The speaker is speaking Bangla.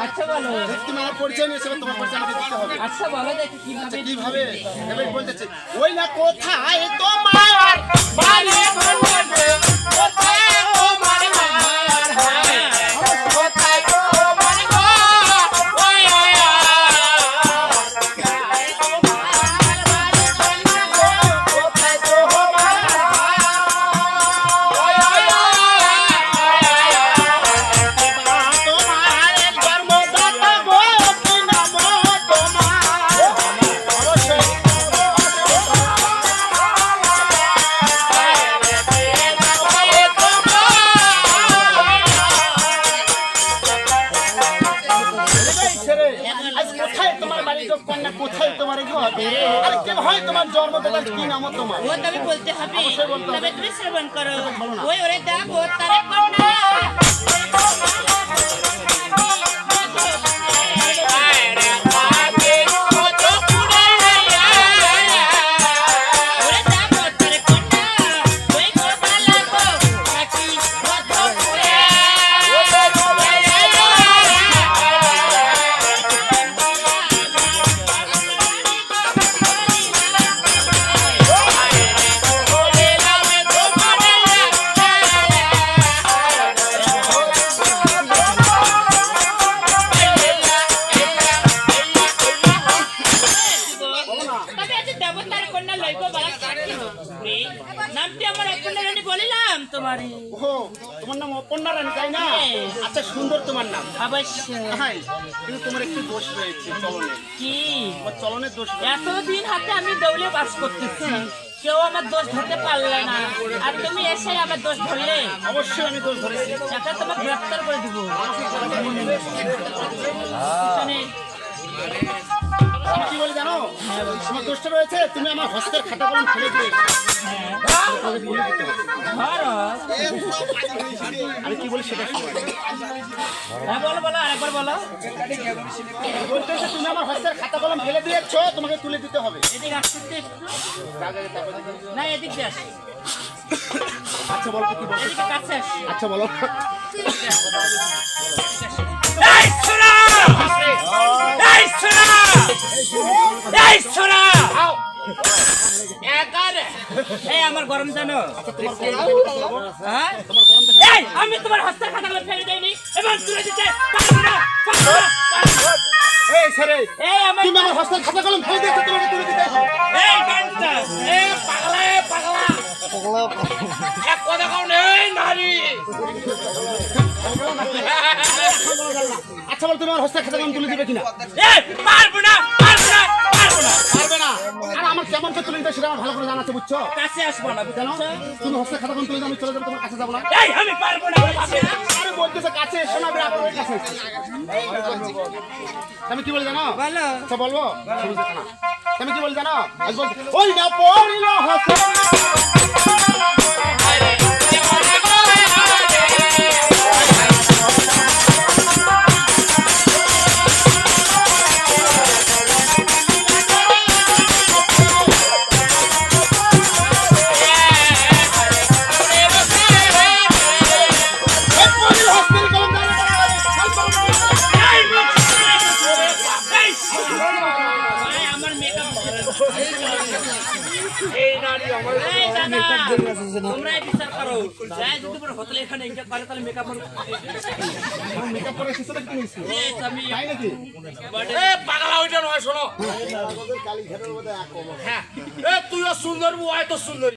আচ্ছা বলো, তুমি আমার পরিচয় নিয়েছো, তোমার পরিচয় আমাকে দিতে হবে। আচ্ছা বলো দেখি কিভাবে এবার বলতেছি, ওই না কোথায় তোমার বাড়ি বলবে, কোথায় তোমার মার হয়, কোথায় তোমার ঘর, ওই ওই কোথায় তোমার কোথায় তোমার ঘর, আর কে হয় তোমার জন্মদাতা, কি নাম তোমার? ও তবে বলতে হবে, তবে তুমি শ্রবণ করো। ওই ওরে দেখো তারে কন্যা নামটি আমার অপর্ণা রানী বলিলাম তোমারে। ও তোমার নাম অপর্ণা রানী, তাই না? আচ্ছা সুন্দর তোমার নাম, অবশ্যই। হ্যাঁ, কিন্তু তোমার একটু দোষ রয়েছে চলনে। কি? তোমার চলনের দোষ রয়েছে। এতদিন হাতে আমি দৌড়ে বাস করতেছি, কেউ আমার দোষ ধরতে পারলে না, আর তুমি এসে আমার দোষ ধরলে। অবশ্যই আমি দোষ ধরেছি, এটা তোমাকে গ্রেফতার করে দিব। আমি কি বলি জানো, তোমার দোষটা রয়েছে, তুমি আমার হস্তের খাতা কলম ফেলে দিয়ে আমি কি বলি সেটা শোনো। বলো বলো, আরেকবার বলো। বলতেছে তুমি আমার হস্তের খাতা কলম ফেলে দিয়েছ, তোমাকে তুলে দিতে হবে। এদিকে আসতে একটু। না এদিক দিয়ে আসি। আচ্ছা বলো কি বলছো? এদিকে কাছে আসি। আচ্ছা বলো। এই সোনা! এই সোনা! এই সোনা! এই আমার গরম জানো? হ্যাঁ? এই আমি তোমার হস্তের খাতাগুলো ফেলে দেইনি, এবার তুলে দিতে পারবো না, পারবো না, পারবো না। এই ছেড়ে, এই আমার তুমি আমার হস্তের খাতা কলম ফেলে দিয়েছো, তোমাকে তুলে দিতে হবে। এই গানটা এই পাগলা এক কথা কও নেই নারী। আচ্ছা বল, তুমি আমার হস্তের খাতা কলম তুলে দিবে কিনা? এই পারবো না, পারবো না, পারবো না, পারবে না। আর আমার কেমন করে তুলে দিতে সেটা আমার ভালো করে জানা আছে, বুঝছো? কাছে আসবো না, জানো বুঝছো? তুমি হস্তের খাতা কলম তুলে দাও, আমি চলে যাবো, তোমার কাছে যাবো না। এই আমি পারবো না, আরে বলতেছে কাছে এসো না, আপনার কাছে এসো। আমি কি বলি জানো? বলো। আচ্ছা বলবো, শুনছো না? আমি কি বলি জানো? আজ বলছি, ওই না পড়িল হাসে তোমরাই বিচার করো। যাই যদি পুরো হোটেলে এখানে ইনকাম করে তাহলে মেকআপ মেকআপ করে এসেছো নাকি তুমি? আমি তাই নাকি? এ পাগলা ওইটা নয়, শোনো। কালী ঘাটের মধ্যে হ্যাঁ, এ তুইও সুন্দর, ও তো সুন্দর।